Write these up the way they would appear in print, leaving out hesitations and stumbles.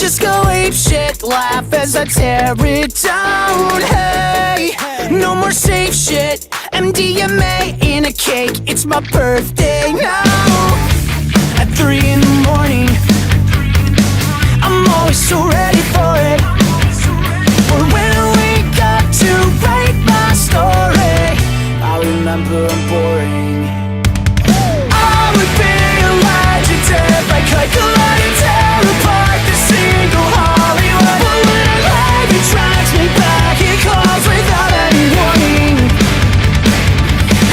just go ape shit, laugh as I tear it down. Hey, no more safe shit, MDMA in a cake. It's my birthday now. At 3 in the morning, I'm always so ready for it. But when I wake up to write my story, I remember I'm boring. I would be a legend if I could collide and tear apart the single Hollywood. But when I leave, it drags me back, it calls without any warning.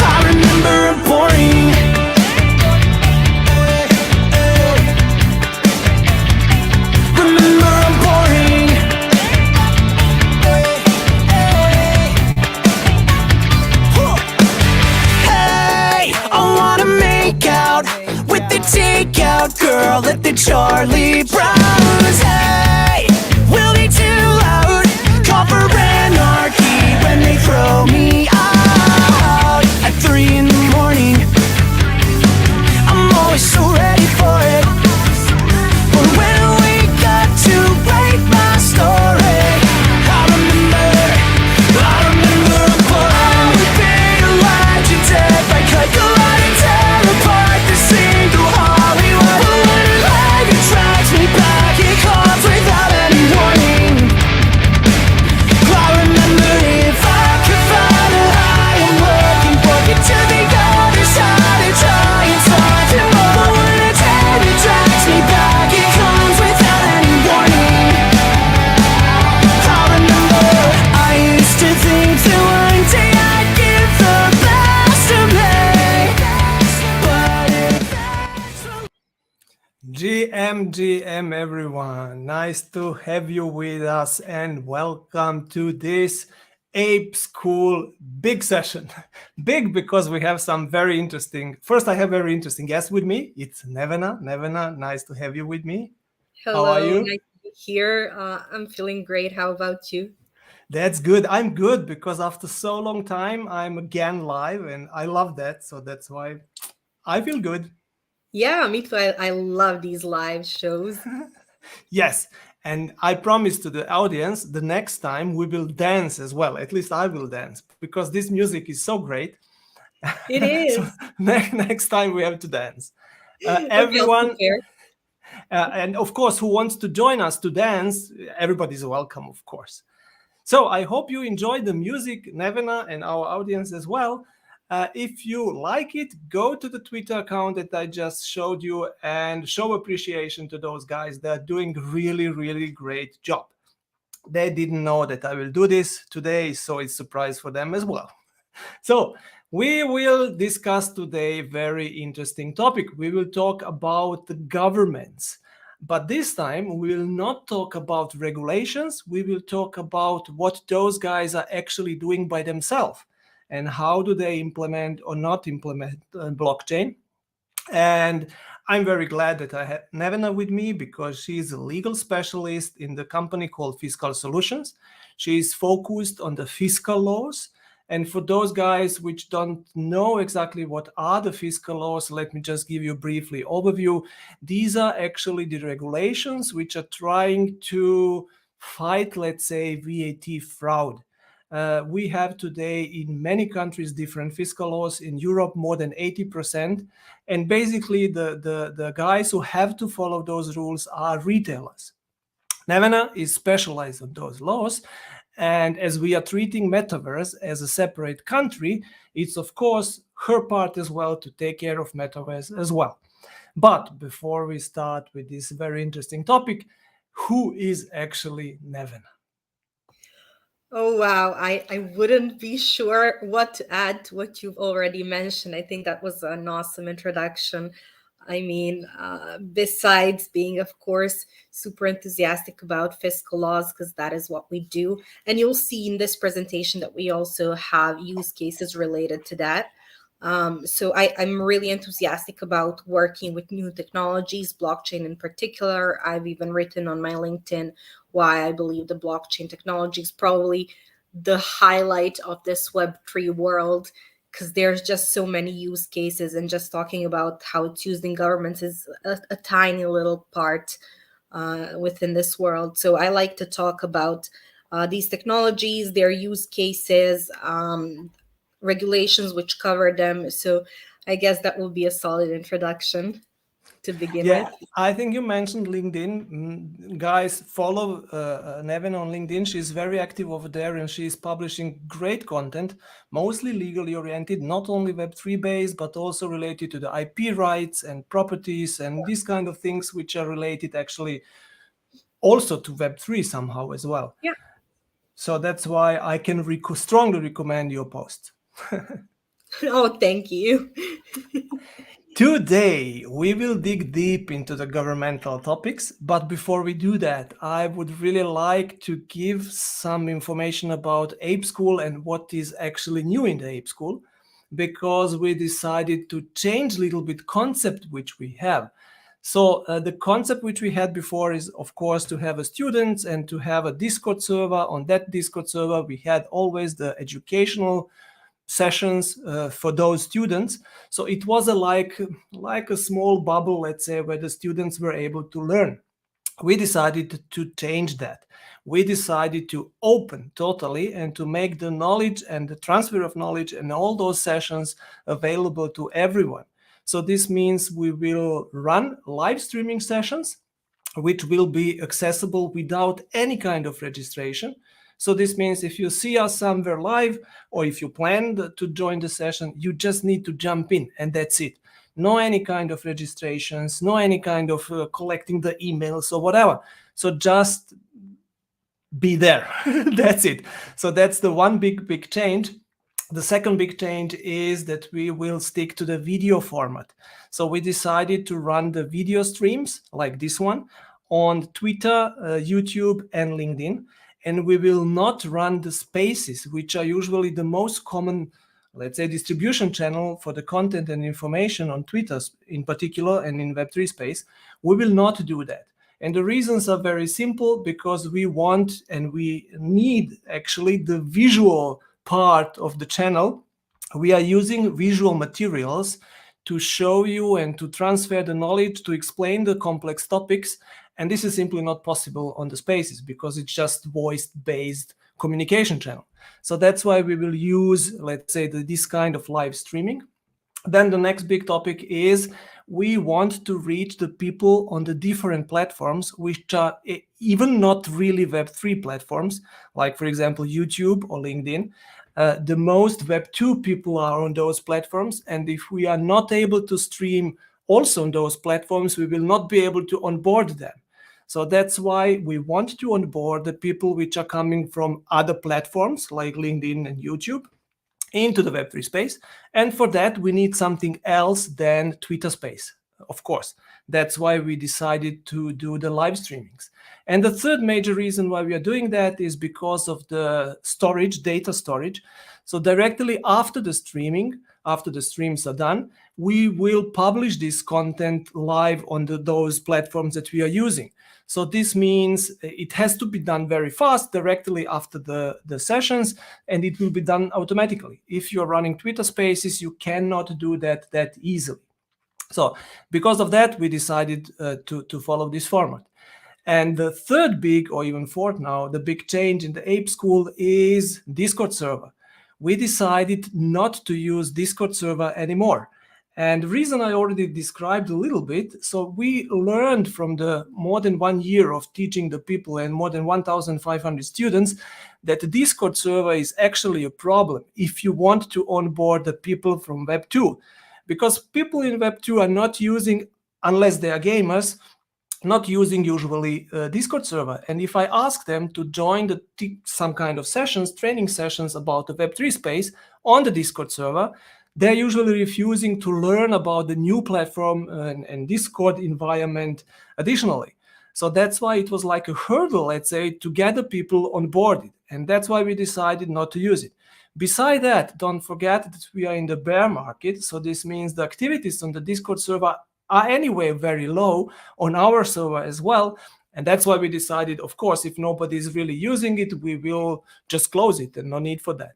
I remember I'm boring. Remember I'm boring. Hey, I wanna make out with the takeout girl at the Charlie Brown's. Hey, we'll be too loud, call for anarchy when they throw me out. At 3 in the morning, I'm always so ready for it. But when I wake up to write my story, I remember I'm boring. I would be a legend if I could collide and tear apart the single Hollywood. But when I leave, it drags me back, it comes without any warning. I remember if I could find a high, I'm looking for it to the other side and try and find it more. But when it's dead, it drags me back, it comes without any warning. I remember I used to think that one day I'd give the best of me, but if that's what GM everyone, nice to have you with us and welcome to this Ape School big session. Big because we have some very interesting, first I have very interesting guest with me. It's Nevena. Nevena, nice to have you with me. How are Hello, you? nice to be here. I'm feeling great. How about you? That's good. I'm good because after so long time, I'm again live and I love that. So that's why I feel good. Yeah, me too. I love these live shows. Yes, and I promise to the audience the next time we will dance as well. At least I will dance because this music is so great. It So is. next time we have to dance. Okay, I'll Everyone, prepare. and of course, who wants to join us to dance, everybody's welcome, of course. So I hope you enjoy the music, Nevena, and our audience as well. If you like it, go to the Twitter account that I just showed you and show appreciation to those guys. They're doing really, really great job. They didn't know that I will do this today, so it's a surprise for them as well. So we will discuss today a very interesting topic. We will talk about the governments. But this time we will not talk about regulations. We will talk about what those guys are actually doing by themselves and how do they implement or not implement blockchain. And I'm very glad that I have Nevena with me because she's a legal specialist in the company called Fiscal Solutions. She's focused on the fiscal laws. And for those guys which don't know exactly what are the fiscal laws, let me just give you a briefly overview. These are actually the regulations which are trying to fight, let's say, VAT fraud. We have today in many countries different fiscal laws. In Europe, more than 80%. And basically, the guys who have to follow those rules are retailers. Nevena is specialized on those laws. And as we are treating Metaverse as a separate country, it's of course her part as well to take care of Metaverse as well. But before we start with this very interesting topic, who is actually Nevena? Oh, wow. I wouldn't be sure what to add to what you've already mentioned. I think that was an awesome introduction. I mean, besides being, of course, super enthusiastic about fiscal laws, because that is what we do. And you'll see in this presentation that we also have use cases related to that. I'm really enthusiastic about working with new technologies, blockchain in particular. I've even written on my LinkedIn why I believe the blockchain technology is probably the highlight of this Web3 world, because there's just so many use cases, and just talking about how it's used in governments is a tiny little part. within this world. So I like to talk about these technologies, their use cases, regulations which cover them. So I guess that will be a solid introduction to begin Yeah, with. I think you mentioned LinkedIn. Guys, follow Nevin on LinkedIn. She's very active over there and she's publishing great content, mostly legally oriented, not only Web3 based, but also related to the IP rights and properties and these kind of things, which are related actually also to Web3 somehow as well. Yeah. So that's why I can strongly recommend your post. Oh, thank you. Today, we will dig deep into the governmental topics, but before we do that, I would really like to give some information about Ape School and what is actually new in the Ape School, because we decided to change a little bit concept which we have. So the concept which we had before is, of course, to have a student and to have a Discord server. On that Discord server, we had always the educational sessions for those students. So it was like a small bubble, let's say, where the students were able to learn. We decided to change that. We decided to open totally and to make the knowledge and the transfer of knowledge and all those sessions available to everyone. So this means we will run live streaming sessions which will be accessible without any kind of registration. So this means if you see us somewhere live or if you plan to join the session, you just need to jump in and that's it. No any kind of registrations, no any kind of collecting the emails or whatever. So just be there. That's it. So that's the one big change. The second big change is that we will stick to the video format. So we decided to run the video streams like this one on Twitter, YouTube, and LinkedIn. And we will not run the spaces, which are usually the most common, let's say, distribution channel for the content and information on Twitter in particular and in Web3 space. We will not do that. And the reasons are very simple, because we want and we need actually the visual part of the channel. We are using visual materials to show you and to transfer the knowledge, to explain the complex topics. And this is simply not possible on the spaces because it's just voice-based communication channel. So that's why we will use, let's say, this kind of live streaming. Then the next big topic is we want to reach the people on the different platforms, which are even not really Web3 platforms, like, for example, YouTube or LinkedIn. The most Web2 people are on those platforms. And if we are not able to stream also on those platforms, we will not be able to onboard them. So that's why we want to onboard the people which are coming from other platforms like LinkedIn and YouTube into the Web3 space. And for that, we need something else than Twitter space, of course. That's why we decided to do the live streamings. And the third major reason why we are doing that is because of the storage, data storage. So directly after the streaming, after the streams are done, we will publish this content live on those platforms that we are using. So this means it has to be done very fast, directly after the sessions, and it will be done automatically. If you're running Twitter Spaces, you cannot do that easily. So because of that, we decided to follow this format. And the third big, or even fourth now, the big change in the Ape School is Discord server. We decided not to use Discord server anymore. And the reason I already described a little bit, so we learned from the more than 1 year of teaching the people and more than 1,500 students that the Discord server is actually a problem if you want to onboard the people from Web 2. Because people in Web 2 are not using, unless they are gamers, not using usually Discord server. And if I ask them to join some kind of sessions, training sessions about the Web3 space on the Discord server, they're usually refusing to learn about the new platform and Discord environment additionally. So that's why it was like a hurdle, let's say, to get the people on board. And that's why we decided not to use it. Beside that, don't forget that we are in the bear market. So this means the activities on the Discord server are anyway very low on our server as well. And that's why we decided, of course, if nobody is really using it, we will just close it and no need for that.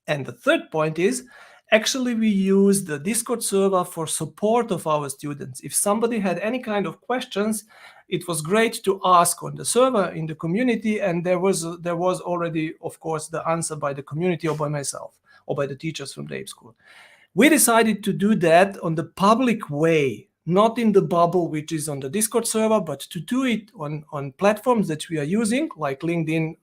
And the third point is, actually, we use the Discord server for support of our students. If somebody had any kind of questions, it was great to ask on the server in the community, and there was already, of course, the answer by the community or by myself or by the teachers from the Ape School. We decided to do that on the public way, not in the bubble which is on the Discord server, but to do it on platforms that we are using, like LinkedIn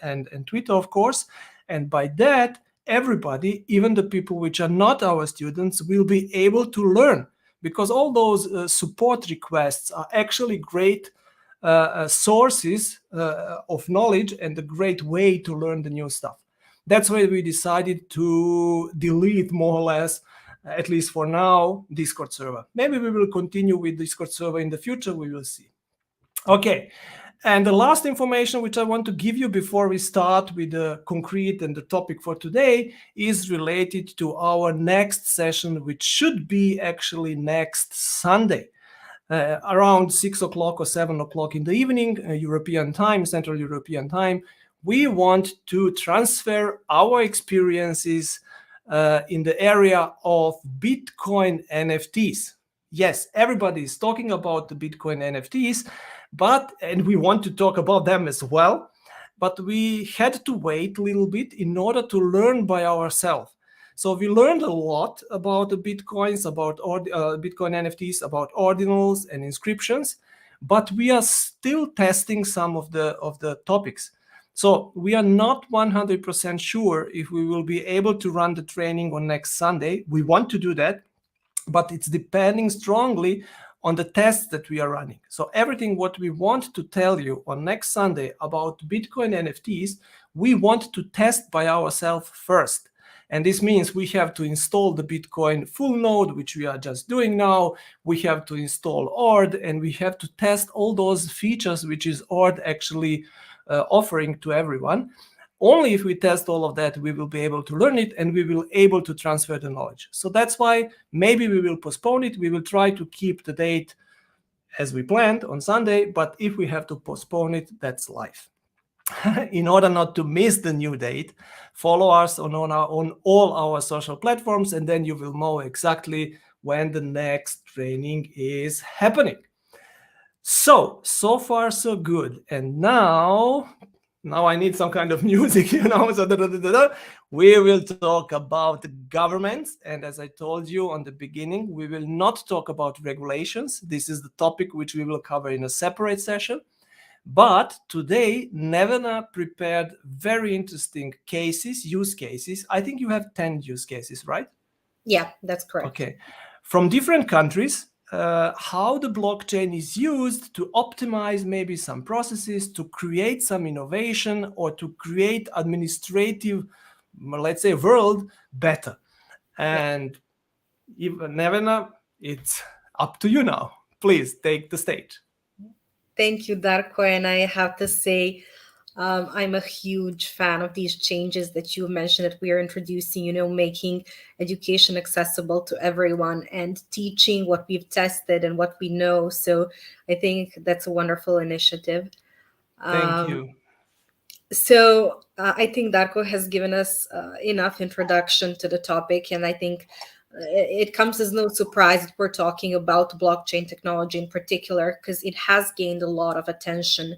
and Twitter, of course. And by that, everybody, even the people which are not our students, will be able to learn, because all those support requests are actually great sources of knowledge and a great way to learn the new stuff. That's why we decided to delete, more or less, at least for now, Discord server. Maybe we will continue with Discord server in the future, we will see. Okay, and the last information which I want to give you before we start with the concrete and the topic for today is related to our next session, which should be actually next Sunday. Around 6 o'clock or 7 o'clock in the evening, European time, Central European time, we want to transfer our experiences in the area of Bitcoin NFTs. Yes, everybody is talking about the Bitcoin NFTs, and we want to talk about them as well, but we had to wait a little bit in order to learn by ourselves. So we learned a lot about the Bitcoins, about Bitcoin NFTs, about ordinals and inscriptions, but we are still testing some of the topics. So we are not 100% sure if we will be able to run the training on next Sunday. We want to do that, but it's depending strongly on the tests that we are running. So everything what we want to tell you on next Sunday about Bitcoin NFTs, we want to test by ourselves first. And this means we have to install the Bitcoin full node, which we are just doing now. We have to install ORD, and we have to test all those features which is ORD actually offering to everyone. Only if we test all of that, we will be able to learn it, and we will be able to transfer the knowledge. So that's why maybe we will postpone it. We will try to keep the date as we planned on Sunday, but if we have to postpone it, that's life. In order not to miss the new date, follow us on all our social platforms, and then you will know exactly when the next training is happening. So far so good. And now I need some kind of music, So we will talk about governments. And as I told you on the beginning, we will not talk about regulations. This is the topic which we will cover in a separate session. But today, Nevena prepared very interesting use cases. I think you have 10 use cases, right? Yeah, that's correct. Okay. From different countries, how the blockchain is used to optimize maybe some processes, to create some innovation, or to create administrative, let's say, world better. And Nevena, it's up to you now. Please take the stage. Thank you, Darko. And I have to say, I'm a huge fan of these changes that you mentioned that we are introducing, making education accessible to everyone and teaching what we've tested and what we know. So I think that's a wonderful initiative. Thank you. So I think Darko has given us enough introduction to the topic, and I think it comes as no surprise that we're talking about blockchain technology in particular, because it has gained a lot of attention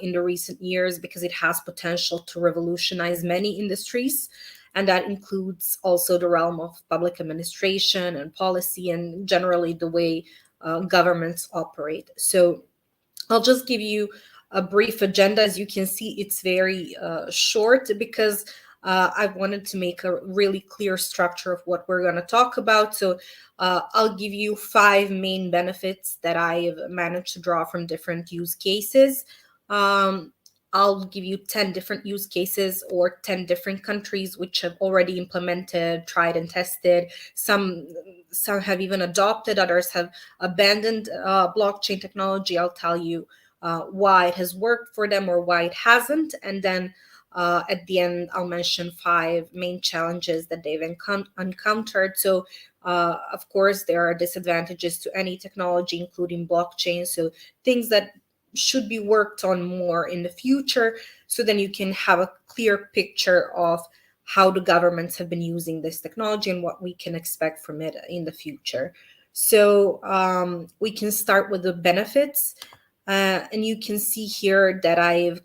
in the recent years, because it has potential to revolutionize many industries. And that includes also the realm of public administration and policy, and generally the way governments operate. So I'll just give you a brief agenda. As you can see, it's very short, because I wanted to make a really clear structure of what we're going to talk about. So I'll give you 5 main benefits that I've managed to draw from different use cases. I'll give you 10 different use cases or 10 different countries which have already implemented, tried and tested. Some have even adopted, others have abandoned blockchain technology. I'll tell you why it has worked for them or why it hasn't. And then at the end, I'll mention 5 main challenges that they've encountered. So, of course, there are disadvantages to any technology, including blockchain. So things that should be worked on more in the future, so then you can have a clear picture of how the governments have been using this technology and what we can expect from it in the future. So we can start with the benefits. And you can see here that I've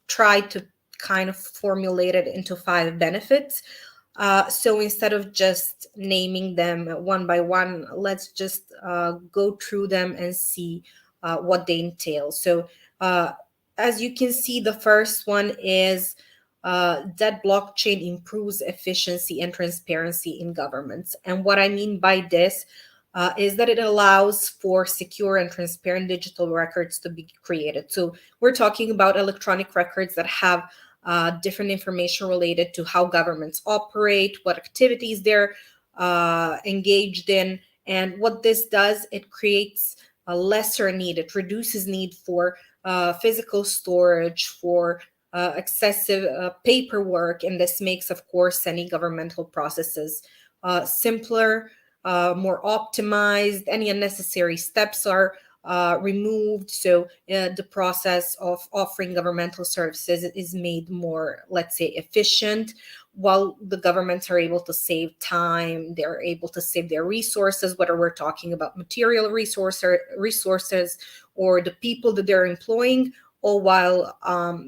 tried to kind of formulate it into 5 benefits. So instead of just naming them one by one, let's just go through them and see what they entail. So as you can see, the first one is that blockchain improves efficiency and transparency in governments. And what I mean by this is that it allows for secure and transparent digital records to be created. So we're talking about electronic records that have different information related to how governments operate, what activities they're engaged in. And what this does, it creates a lesser need, it reduces need for physical storage, for excessive paperwork, and this makes, of course, any governmental processes simpler, more optimized. Any unnecessary steps are removed. So the process of offering governmental services is made more, let's say, efficient, while the governments are able to save time, they're able to save their resources, whether we're talking about material resources or the people that they're employing, all while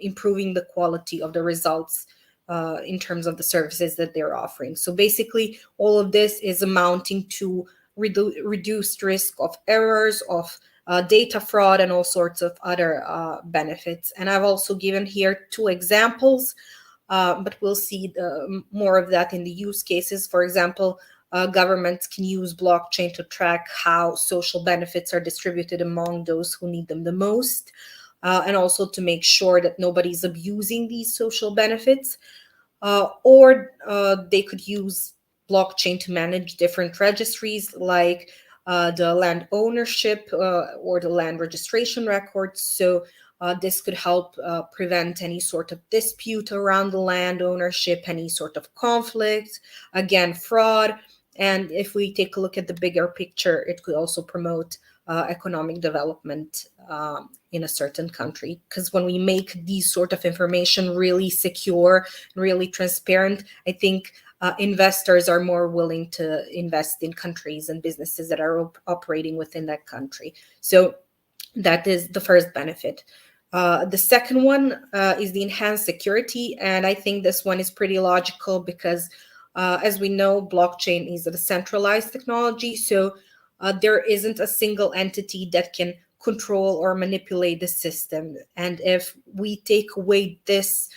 improving the quality of the results in terms of the services that they're offering. So basically, all of this is amounting to reduced risk of errors, of data fraud, and all sorts of other benefits. And I've also given here 2 examples, but we'll see more of that in the use cases. For example, governments can use blockchain to track how social benefits are distributed among those who need them the most, and also to make sure that nobody's abusing these social benefits. Or they could use blockchain to manage different registries, like the land ownership or the land registration records. So this could help prevent any sort of dispute around the land ownership, any sort of conflict, again, fraud. And if we take a look at the bigger picture, it could also promote economic development in a certain country. Because when we make these sort of information really secure, really transparent, I think investors are more willing to invest in countries and businesses that are operating within that country. So that is the first benefit. The second one is the enhanced security. And I think this one is pretty logical because, as we know, blockchain is a decentralized technology. So there isn't a single entity that can control or manipulate the system. And if we take away this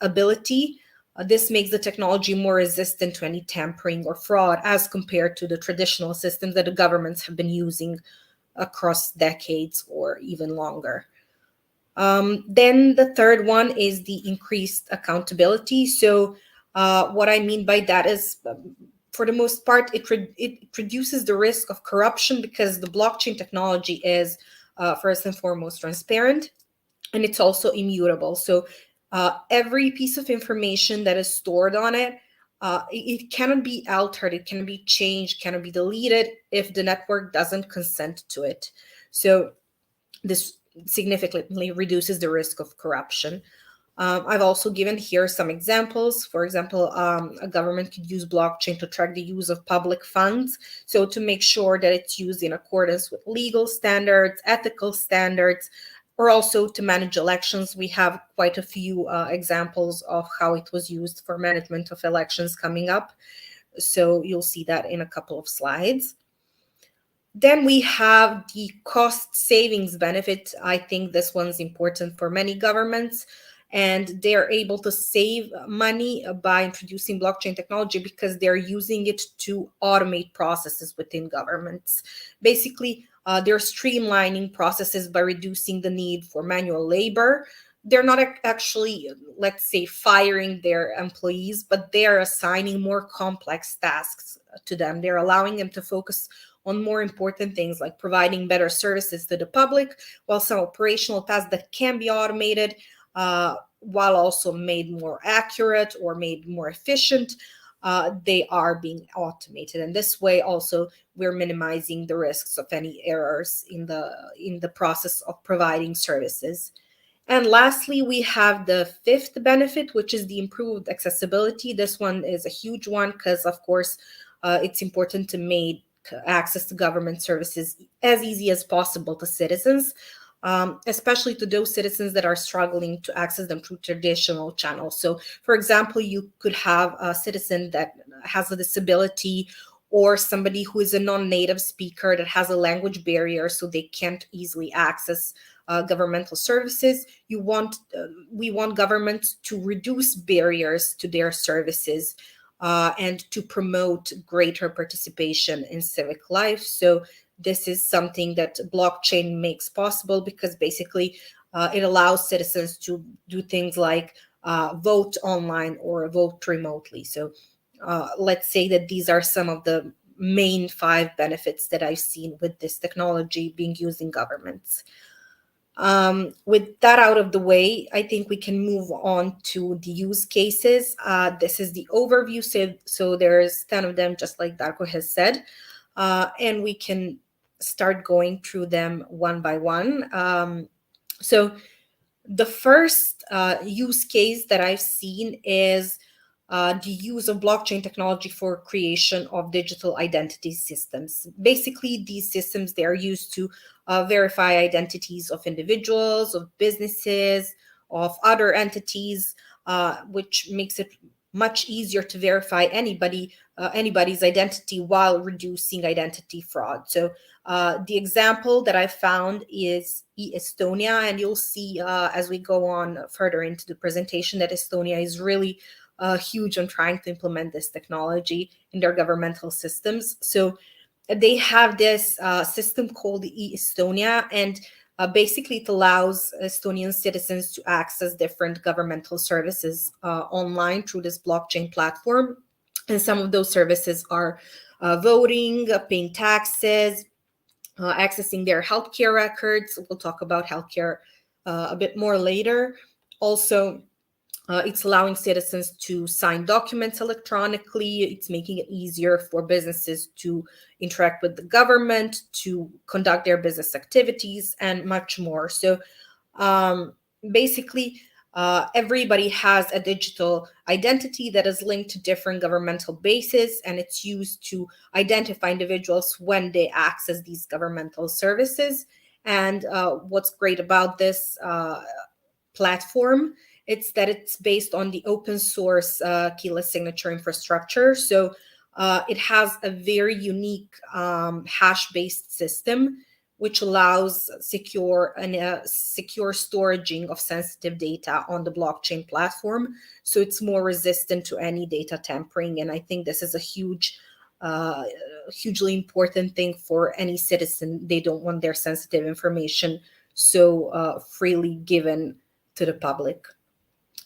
ability, this makes the technology more resistant to any tampering or fraud as compared to the traditional systems that the governments have been using across decades or even longer. Then the third one is the increased accountability. So what I mean by that is, for the most part, it reduces the risk of corruption because the blockchain technology is first and foremost transparent, and it's also immutable. So every piece of information that is stored on it, it cannot be altered, it cannot be changed, cannot be deleted if the network doesn't consent to it. So this significantly reduces the risk of corruption. I've also given here some examples. For example, a government could use blockchain to track the use of public funds. So to make sure that it's used in accordance with legal standards, ethical standards, or also to manage elections. We have quite a few examples of how it was used for management of elections coming up. So you'll see that in a couple of slides. Then we have the cost savings benefit. I think this one's important for many governments, and they're able to save money by introducing blockchain technology because they're using it to automate processes within governments. Basically, they're streamlining processes by reducing the need for manual labor. They're not actually, let's say, firing their employees, but they're assigning more complex tasks to them. They're allowing them to focus on more important things like providing better services to the public, while some operational tasks that can be automated, while also made more accurate or made more efficient, they are being automated. And this way also we're minimizing the risks of any errors in the process of providing services. And lastly, we have the fifth benefit, which is the improved accessibility. This one is a huge one because, of course, it's important to make access to government services as easy as possible to citizens. especially to those citizens that are struggling to access them through traditional channels. So, for example, you could have a citizen that has a disability, or somebody who is a non-native speaker that has a language barrier, so they can't easily access governmental services. We want governments to reduce barriers to their services, and to promote greater participation in civic life. So this is something that blockchain makes possible, because basically it allows citizens to do things like vote online or vote remotely. So let's say that these are some of the main 5 benefits that I've seen with this technology being used in governments. With that out of the way, I think we can move on to the use cases. This is the overview. So there's 10 of them, just like Darko has said. And we can start going through them one by one. So the first use case that I've seen is the use of blockchain technology for creation of digital identity systems. Basically, these systems, they are used to verify identities of individuals, of businesses, of other entities, which makes it much easier to verify anybody's identity while reducing identity fraud. So the example that I found is Estonia, and you'll see as we go on further into the presentation that Estonia is really huge on trying to implement this technology in their governmental systems. So they have this system called e-Estonia, and basically it allows Estonian citizens to access different governmental services online through this blockchain platform. And some of those services are voting, paying taxes, accessing their healthcare records. We'll talk about healthcare a bit more later. Also, it's allowing citizens to sign documents electronically. It's making it easier for businesses to interact with the government, to conduct their business activities, and much more. So basically, everybody has a digital identity that is linked to different governmental bases, and it's used to identify individuals when they access these governmental services. And what's great about this platform, it's that it's based on the open source keyless signature infrastructure. So it has a very unique hash-based system, which allows secure storaging of sensitive data on the blockchain platform. So it's more resistant to any data tampering. And I think this is a hugely important thing for any citizen. They don't want their sensitive information so freely given to the public.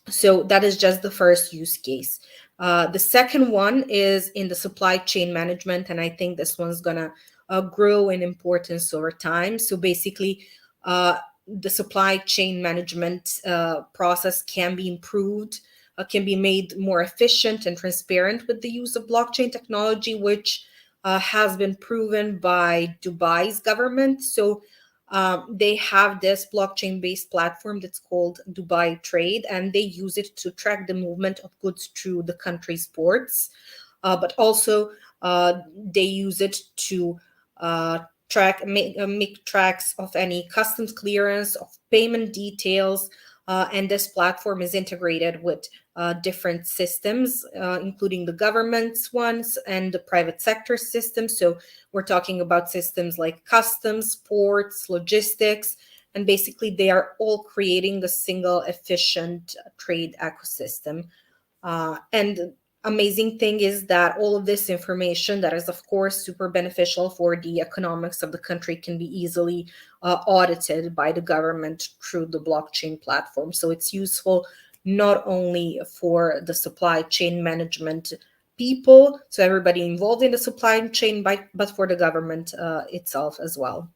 So that is just the first use case. The second one is in the supply chain management, and I think this one's gonna grow in importance over time. So basically, the supply chain management process can be improved, can be made more efficient and transparent with the use of blockchain technology, which has been proven by Dubai's government. So they have this blockchain-based platform that's called Dubai Trade, and they use it to track the movement of goods through the country's ports. But also, they use it to make tracks of any customs clearance, of payment details, and this platform is integrated with different systems, including the government's ones and the private sector systems. So we're talking about systems like customs, ports, logistics, and basically they are all creating a single efficient trade ecosystem. And amazing thing is that all of this information that is of course super beneficial for the economics of the country can be easily audited by the government through the blockchain platform. So it's useful not only for the supply chain management people, so everybody involved in the supply chain, but for the government itself as well.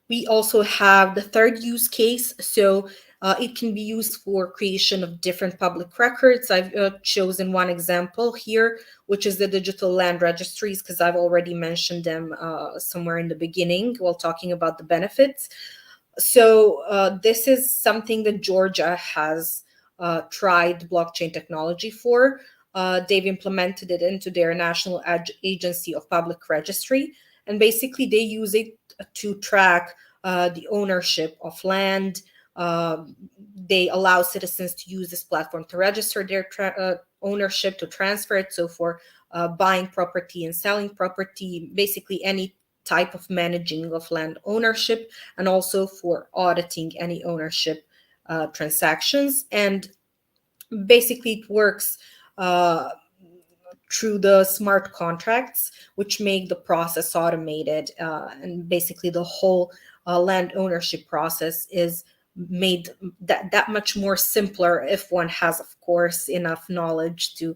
We also have the third use case. So it can be used for creation of different public records. I've chosen one example here, which is the digital land registries, because I've already mentioned them somewhere in the beginning while talking about the benefits. So this is something that Georgia has tried blockchain technology for. They've implemented it into their National Agency of Public Registry, and basically they use it to track the ownership of land. They allow citizens to use this platform to register their ownership, to transfer it. So for buying property and selling property, basically any type of managing of land ownership, and also for auditing any ownership transactions. And basically it works through the smart contracts, which make the process automated, and basically the whole land ownership process is made that much more simpler if one has, of course, enough knowledge to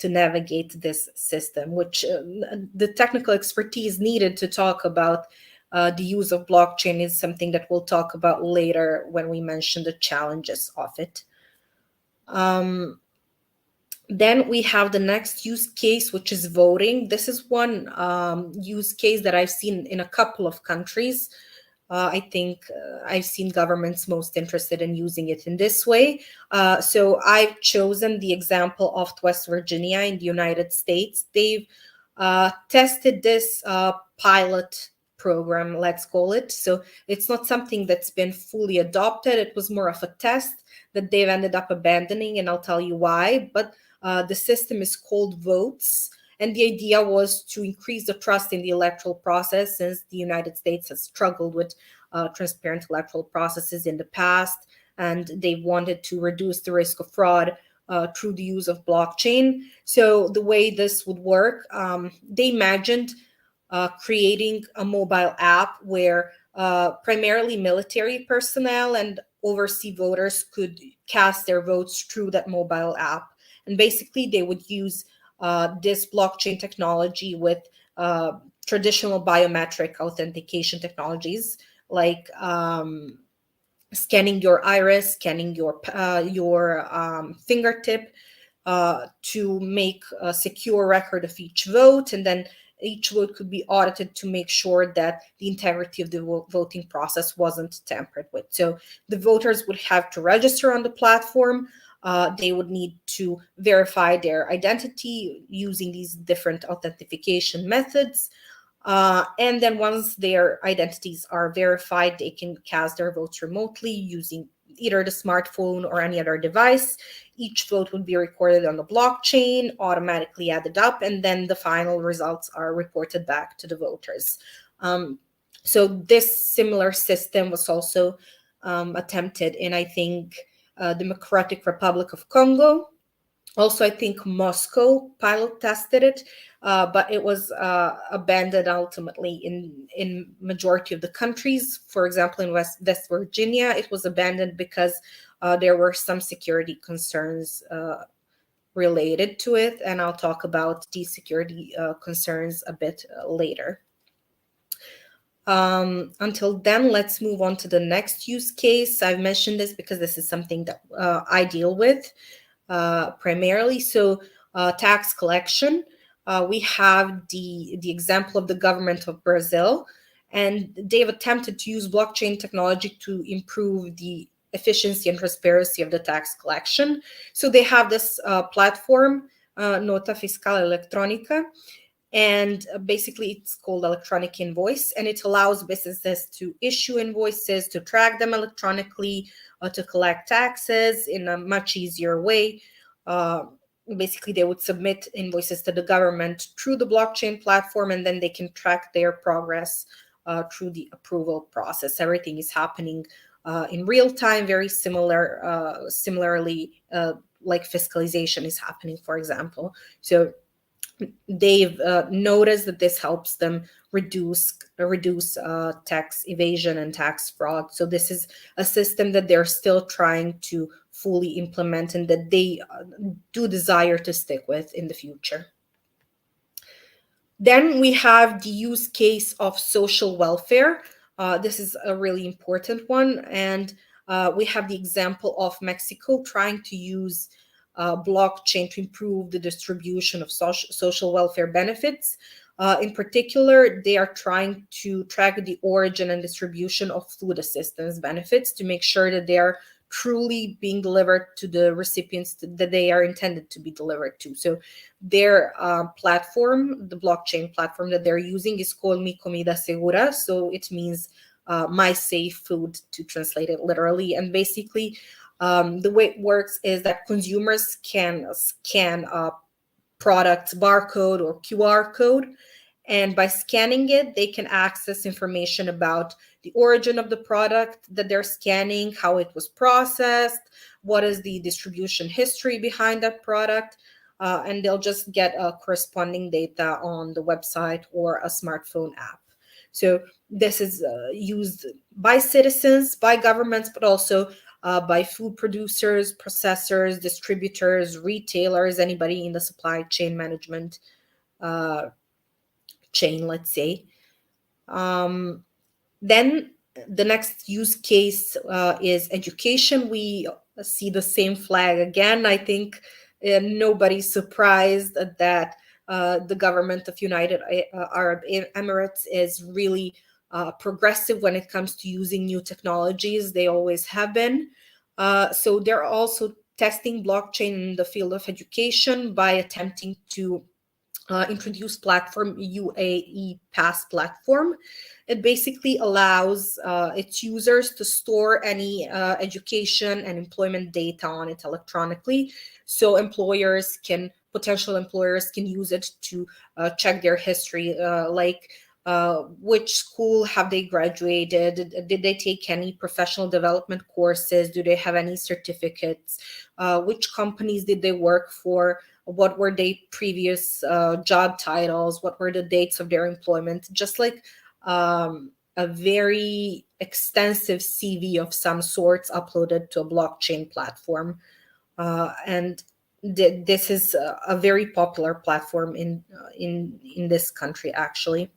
navigate this system, which the technical expertise needed to talk about the use of blockchain is something that we'll talk about later when we mention the challenges of it. Then we have the next use case, which is voting. This is one use case that I've seen in a couple of countries. I think I've seen governments most interested in using it in this way. So I've chosen the example of West Virginia in the United States. They've tested this pilot program, let's call it. So it's not something that's been fully adopted. It was more of a test that they've ended up abandoning, and I'll tell you why. But the system is called votes. And the idea was to increase the trust in the electoral process, since the United States has struggled with transparent electoral processes in the past, and they wanted to reduce the risk of fraud through the use of blockchain. So the way this would work, they imagined creating a mobile app where primarily military personnel and overseas voters could cast their votes through that mobile app. And basically, they would use this blockchain technology with traditional biometric authentication technologies like scanning your iris, scanning your fingertip to make a secure record of each vote. And then each vote could be audited to make sure that the integrity of the voting process wasn't tampered with. So the voters would have to register on the platform. They would need to verify their identity using these different authentication methods. And then once their identities are verified, they can cast their votes remotely using either the smartphone or any other device. Each vote would be recorded on the blockchain, automatically added up, and then the final results are reported back to the voters. So this similar system was also attempted in, I think, Democratic Republic of Congo. Also, I think Moscow pilot tested it, but it was abandoned ultimately in majority of the countries. For example, in West Virginia, it was abandoned because there were some security concerns related to it, and I'll talk about these security concerns a bit later. Until then, let's move on to the next use case. I've mentioned this because this is something that I deal with primarily. So tax collection. We have the example of the government of Brazil, and they've attempted to use blockchain technology to improve the efficiency and transparency of the tax collection. So they have this platform, Nota Fiscal Eletrônica, and basically it's called electronic invoice, and it allows businesses to issue invoices, to track them electronically, to collect taxes in a much easier way. Basically, they would submit invoices to the government through the blockchain platform, and then they can track their progress through the approval process. Everything is happening in real time, very similarly like fiscalization is happening, for example. So they've noticed that this helps them reduce tax evasion and tax fraud. So this is a system that they're still trying to fully implement, and that they do desire to stick with in the future. Then we have the use case of social welfare. This is a really important one, and we have the example of Mexico trying to use blockchain to improve the distribution of social welfare benefits. In particular, they are trying to track the origin and distribution of food assistance benefits to make sure that they are truly being delivered to the recipients that they are intended to be delivered to. So their platform, the blockchain platform that they're using, is called Mi Comida Segura. So it means My Safe Food, to translate it literally. And basically, the way it works is that consumers can scan a product's barcode or QR code, and by scanning it, they can access information about the origin of the product that they're scanning, how it was processed, what is the distribution history behind that product, and they'll just get corresponding data on the website or a smartphone app. So this is used by citizens, by governments, but also by food producers, processors, distributors, retailers, anybody in the supply chain management chain, let's say. Then the next use case is education. We see the same flag again. I think nobody's surprised that the government of United Arab Emirates is really progressive when it comes to using new technologies. They always have been. So they're also testing blockchain in the field of education by attempting to introduce platform UAE Pass platform. It basically allows its users to store any education and employment data on it electronically. So potential employers can use it to check their history, like which school have they graduated? Did they take any professional development courses? Do they have any certificates? Which companies did they work for? What were their previous job titles? What were the dates of their employment? Just like a very extensive CV of some sorts uploaded to a blockchain platform. And this is a very popular platform in this country, actually.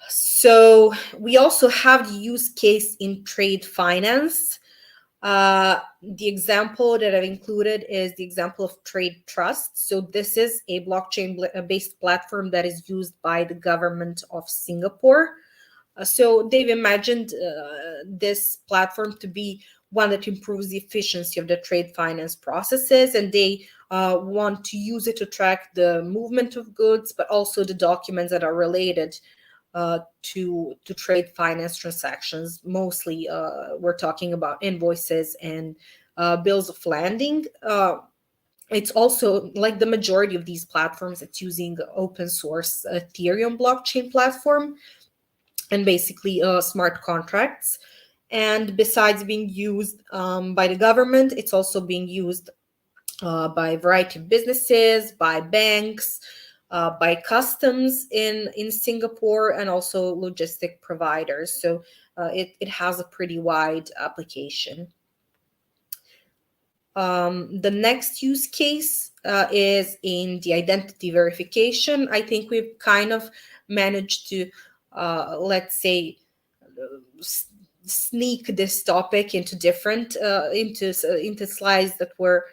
So we also have the use case in trade finance. The example that I've included is the example of Trade Trust. So this is a blockchain-based platform that is used by the government of Singapore. So they've imagined this platform to be one that improves the efficiency of the trade finance processes, and they want to use it to track the movement of goods, but also the documents that are related to trade finance transactions. Mostly, we're talking about invoices and bills of lading. It's also, like the majority of these platforms, it's using open source Ethereum blockchain platform and basically smart contracts. And besides being used by the government, it's also being used by a variety of businesses, by banks, by customs in Singapore, and also logistic providers. So it has a pretty wide application. The next use case is in the identity verification. I think we've kind of managed to, let's say, sneak this topic into different into slides that were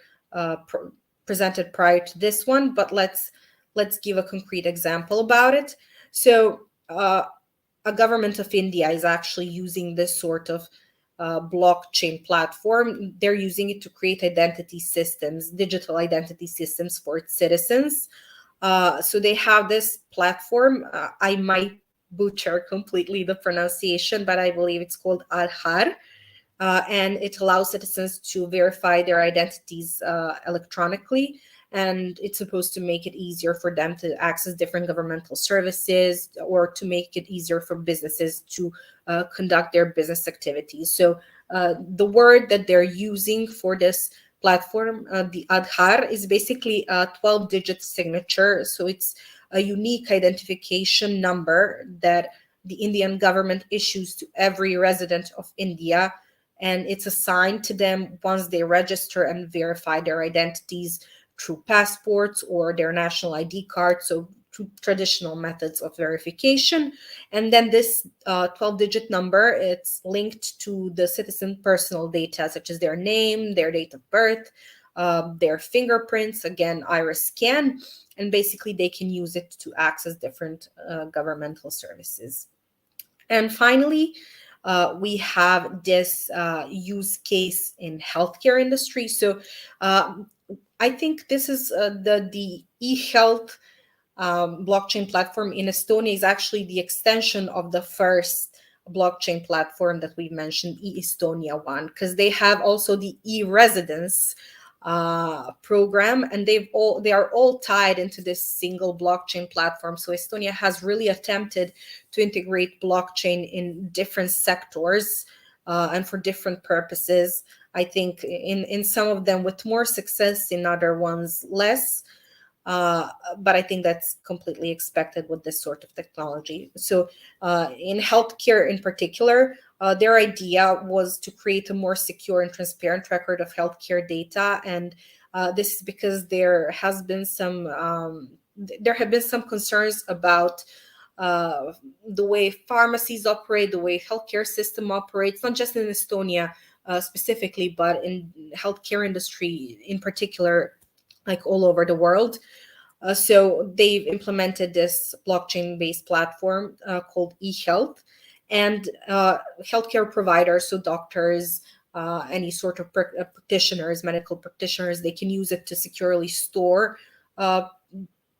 presented prior to this one, but let's give a concrete example about it. So a government of India is actually using this sort of blockchain platform. They're using it to create identity systems, digital identity systems for its citizens. So they have this platform. I might butcher completely the pronunciation, but I believe it's called Aadhaar. And it allows citizens to verify their identities electronically. And it's supposed to make it easier for them to access different governmental services, or to make it easier for businesses to conduct their business activities. So the word that they're using for this platform, the Aadhaar, is basically a 12-digit signature. So it's a unique identification number that the Indian government issues to every resident of India, and it's assigned to them once they register and verify their identities through passports or their national ID card, so through traditional methods of verification. And then this 12-digit number, it's linked to the citizen personal data, such as their name, their date of birth, their fingerprints, again, iris scan, and basically they can use it to access different governmental services. And finally, we have this use case in healthcare industry. So I think this is the e-health blockchain platform in Estonia is actually the extension of the first blockchain platform that we mentioned, e-Estonia one, because they have also the e-residence program, and they are all tied into this single blockchain platform. So Estonia has really attempted to integrate blockchain in different sectors and for different purposes. I think in some of them with more success, in other ones less. But I think that's completely expected with this sort of technology. So in healthcare in particular, their idea was to create a more secure and transparent record of healthcare data. And this is because there have been some concerns about the way pharmacies operate, the way healthcare system operates, not just in Estonia specifically, but in healthcare industry in particular, like all over the world. So they've implemented this blockchain-based platform called eHealth, and healthcare providers, so doctors, any sort of practitioners, medical practitioners, they can use it to securely store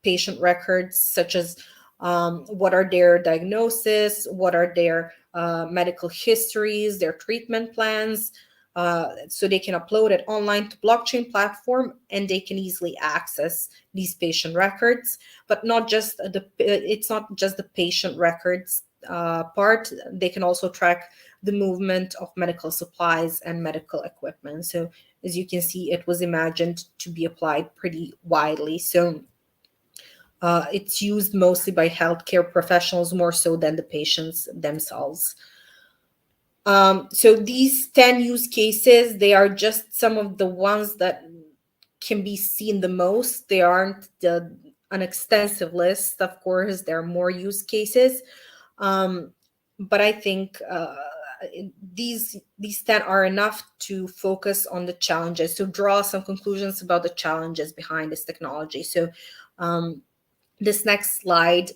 patient records, such as what are their diagnosis, what are their medical histories, their treatment plans. So they can upload it online to blockchain platform, and they can easily access these patient records. But not just it's not just the patient records part. They can also track the movement of medical supplies and medical equipment. So as you can see, it was imagined to be applied pretty widely. So it's used mostly by healthcare professionals more so than the patients themselves. So these 10 use cases, they are just some of the ones that can be seen the most. They aren't an extensive list. Of course, there are more use cases. But I think these 10 are enough to focus on the challenges, to draw some conclusions about the challenges behind this technology. So this next slide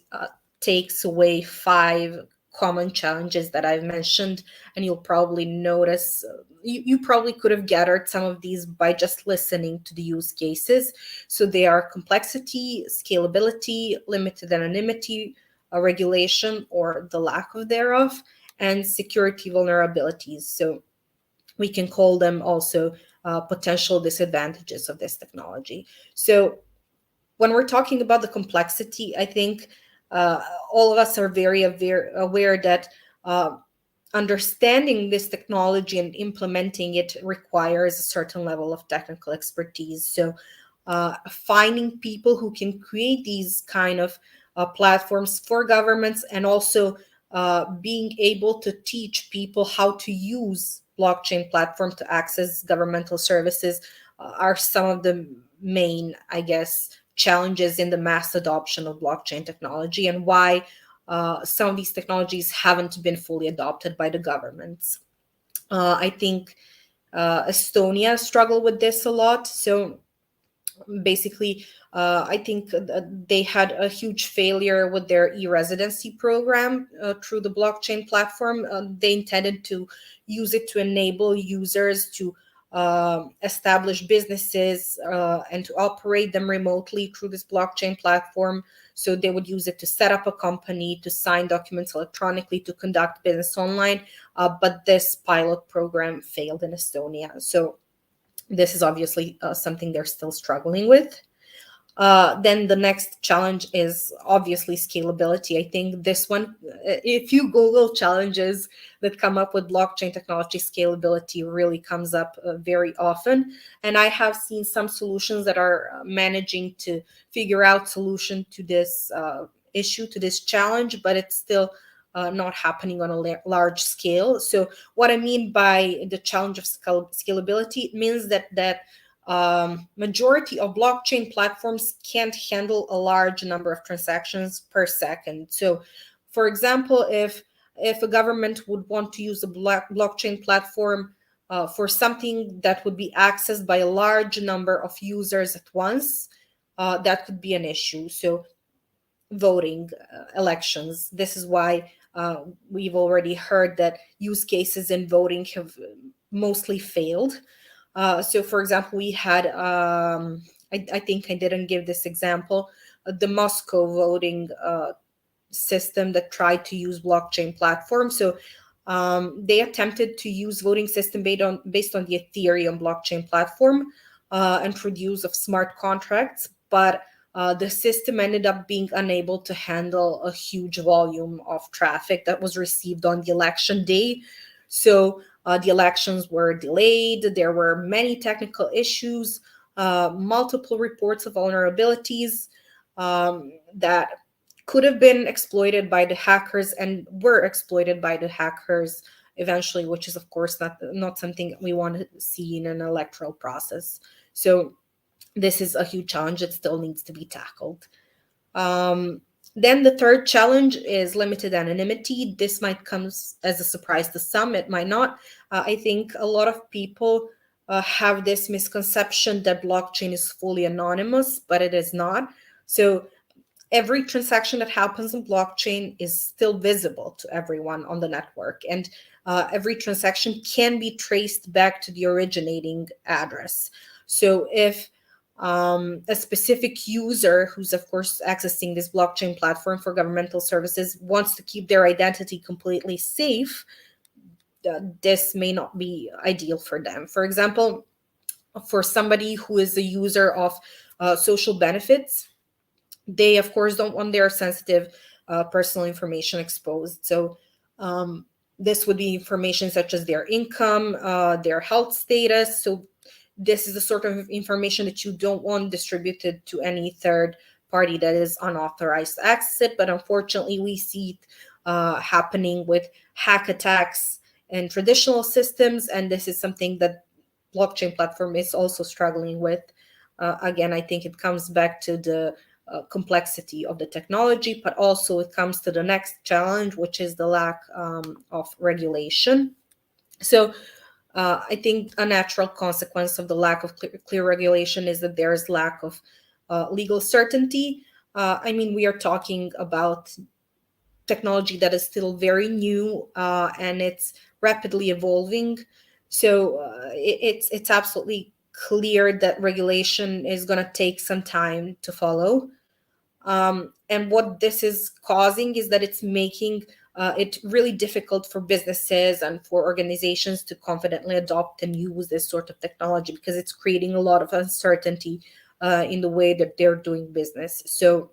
takes away 5 common challenges that I've mentioned, and you'll probably notice, you probably could have gathered some of these by just listening to the use cases. So they are complexity, scalability, limited anonymity, regulation or the lack of thereof, and security vulnerabilities. So we can call them also potential disadvantages of this technology. So when we're talking about the complexity, I think all of us are very aware that understanding this technology and implementing it requires a certain level of technical expertise. So finding people who can create these kind of platforms for governments, and also being able to teach people how to use blockchain platform to access governmental services are some of the main, I guess, challenges in the mass adoption of blockchain technology, and why some of these technologies haven't been fully adopted by the governments. I think Estonia struggled with this a lot. So basically, I think they had a huge failure with their e-residency program through the blockchain platform. They intended to use it to enable users to establish businesses and to operate them remotely through this blockchain platform. So they would use it to set up a company, to sign documents electronically, to conduct business online. But this pilot program failed in Estonia. So this is obviously something they're still struggling with. Then the next challenge is obviously scalability. I think this one, if you Google challenges that come up with blockchain technology, scalability really comes up very often. And I have seen some solutions that are managing to figure out solution to this issue, to this challenge, but it's still not happening on a large scale. So what I mean by the challenge of scalability, it means that majority of blockchain platforms can't handle a large number of transactions per second. So, for example, if a government would want to use a blockchain platform for something that would be accessed by a large number of users at once, that could be an issue. So, voting, elections. This is why we've already heard that use cases in voting have mostly failed. So, for example, we had, I think I didn't give this example, the Moscow voting system that tried to use blockchain platform. So they attempted to use voting system based on the Ethereum blockchain platform and through the use of smart contracts, but the system ended up being unable to handle a huge volume of traffic that was received on the election day. So the elections were delayed. There were many technical issues, multiple reports of vulnerabilities that could have been exploited by the hackers and were exploited by the hackers eventually, which is of course not something we want to see in an electoral process. So this is a huge challenge that still needs to be tackled. Then the third challenge is limited anonymity. This might come as a surprise to some, it might not. I think a lot of people have this misconception that blockchain is fully anonymous, but it is not. So every transaction that happens on blockchain is still visible to everyone on the network, and every transaction can be traced back to the originating address. So if a specific user who's of course accessing this blockchain platform for governmental services wants to keep their identity completely safe, this may not be ideal for them. For example, for somebody who is a user of social benefits, they of course don't want their sensitive personal information exposed. So this would be information such as their income, their health status. So this is the sort of information that you don't want distributed to any third party that is unauthorized to access it. But unfortunately, we see it happening with hack attacks in traditional systems, and this is something that blockchain platform is also struggling with. Again, I think it comes back to the complexity of the technology, but also it comes to the next challenge, which is the lack of regulation. So I think a natural consequence of the lack of clear regulation is that there is lack of legal certainty. I mean, we are talking about technology that is still very new and it's rapidly evolving. So it's absolutely clear that regulation is going to take some time to follow. And what this is causing is that it's making it really difficult for businesses and for organizations to confidently adopt and use this sort of technology, because it's creating a lot of uncertainty in the way that they're doing business. So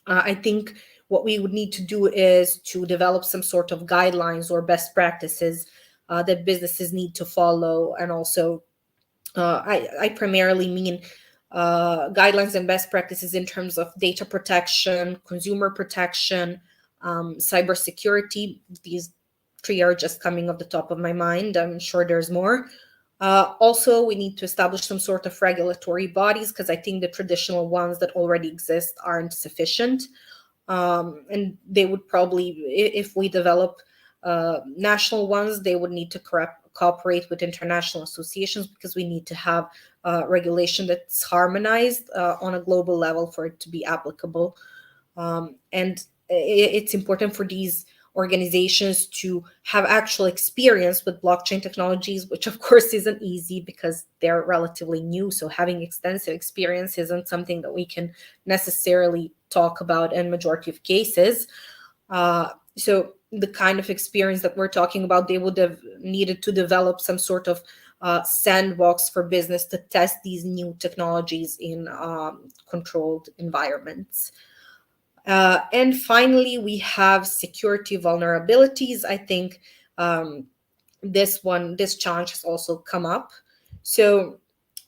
I think what we would need to do is to develop some sort of guidelines or best practices that businesses need to follow. And also, I primarily mean guidelines and best practices in terms of data protection, consumer protection, cybersecurity. These three are just coming off the top of my mind. I'm sure there's more. Also, we need to establish some sort of regulatory bodies, because I think the traditional ones that already exist aren't sufficient. And they would probably, if we develop national ones, they would need to cooperate with international associations, because we need to have regulation that's harmonized on a global level for it to be applicable. And it's important for these organizations to have actual experience with blockchain technologies, which of course isn't easy because they're relatively new. So having extensive experience isn't something that we can necessarily talk about in majority of cases. So the kind of experience that we're talking about, they would have needed to develop some sort of sandbox for business to test these new technologies in controlled environments. And finally, we have security vulnerabilities. I think this challenge has also come up. So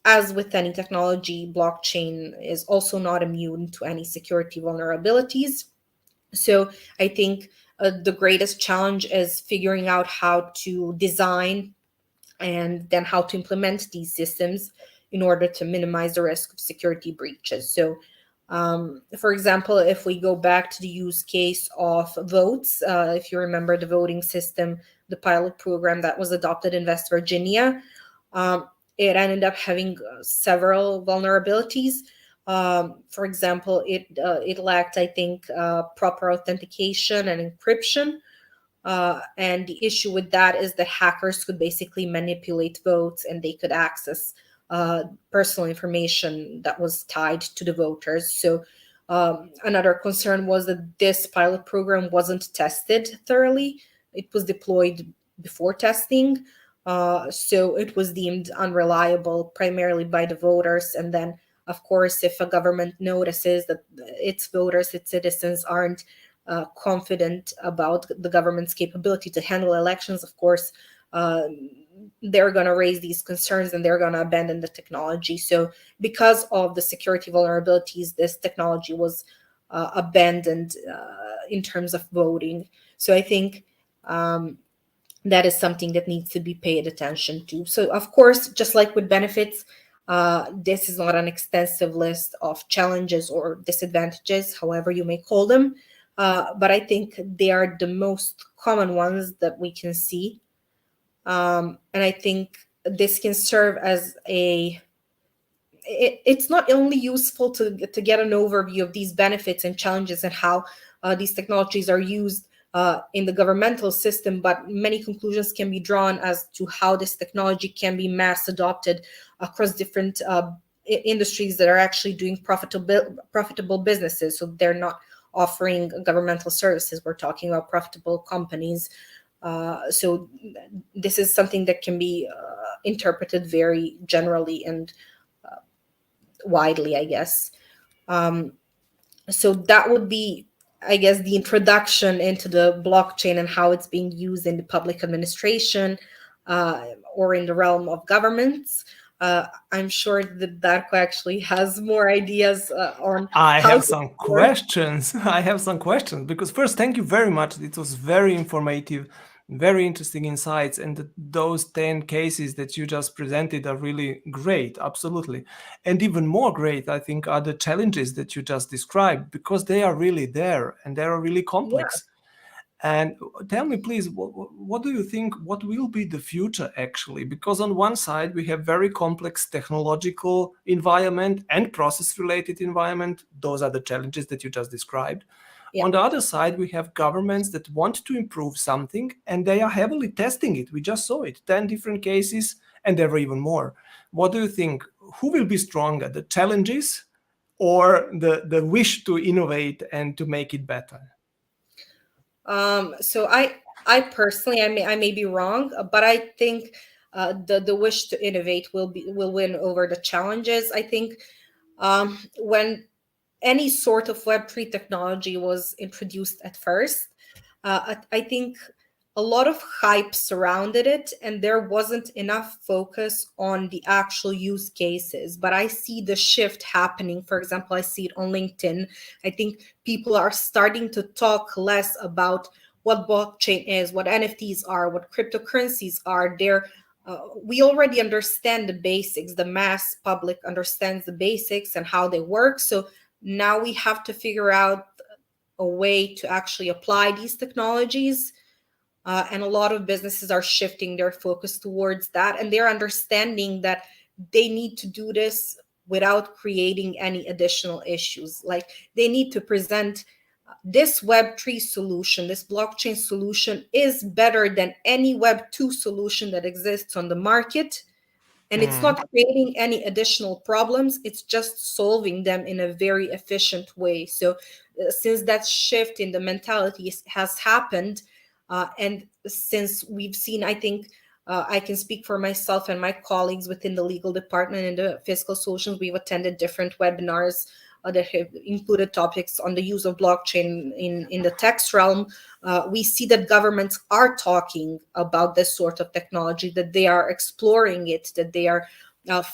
as with any technology, blockchain is also not immune to any security vulnerabilities. So I think the greatest challenge is figuring out how to design and then how to implement these systems in order to minimize the risk of security breaches. So for example, if we go back to the use case of votes, if you remember the voting system, the pilot program that was adopted in West Virginia, it ended up having several vulnerabilities. For example, it lacked, I think, proper authentication and encryption. And the issue with that is that hackers could basically manipulate votes, and they could access personal information that was tied to the voters. So Another concern was that this pilot program wasn't tested thoroughly. It was deployed before testing, so it was deemed unreliable primarily by the voters. And then, of course, if a government notices that its voters, its citizens aren't confident about the government's capability to handle elections, of course, they're going to raise these concerns and they're going to abandon the technology. So, because of the security vulnerabilities, this technology was abandoned in terms of voting. So, I think that is something that needs to be paid attention to. So, of course, just like with benefits, this is not an extensive list of challenges or disadvantages, however you may call them. But I think they are the most common ones that we can see. And I think this can serve as it's not only useful to get an overview of these benefits and challenges and how these technologies are used in the governmental system, but many conclusions can be drawn as to how this technology can be mass adopted across different industries that are actually doing profitable businesses. So they're not offering governmental services. We're talking about profitable companies. So this is something that can be interpreted very generally and widely, I guess. So that would be, I guess, the introduction into the blockchain and how it's being used in the public administration or in the realm of governments. I'm sure that Darko actually has more ideas on I how have to some work. questions. I have some questions because first, thank you very much. It was very informative, very interesting insights, and those 10 cases that you just presented are really great, absolutely. And even more great, I think, are the challenges that you just described because they are really there and they are really Yeah. complex. And tell me, please, what do you think? What will be the future actually? Because on one side we have very complex technological environment and process-related environment. Those are the challenges that you just described. Yeah. On the other side, we have governments that want to improve something and they are heavily testing it. We just saw it, 10 different cases, and there were even more. What do you think? Who will be stronger, the challenges or the wish to innovate and to make it better? So I personally, I may be wrong, but I think the wish to innovate will win over the challenges. I think when any sort of Web3 technology was introduced at first, I think a lot of hype surrounded it, and there wasn't enough focus on the actual use cases. But I see the shift happening. For example, I see it on LinkedIn. I think people are starting to talk less about what blockchain is, what NFTs are, what cryptocurrencies are. We already understand the basics. The mass public understands the basics and how they work. So now we have to figure out a way to actually apply these technologies. And a lot of businesses are shifting their focus towards that. And they're understanding that they need to do this without creating any additional issues. Like they need to present this Web3 solution, this blockchain solution is better than any Web2 solution that exists on the market. And it's Mm. not creating any additional problems, it's just solving them in a very efficient way. So since that shift in the mentality has happened, and since we've seen, I think I can speak for myself and my colleagues within the legal department and the Fiscal Solutions, we've attended different webinars that have included topics on the use of blockchain in the tax realm. We see that governments are talking about this sort of technology, that they are exploring it, that they are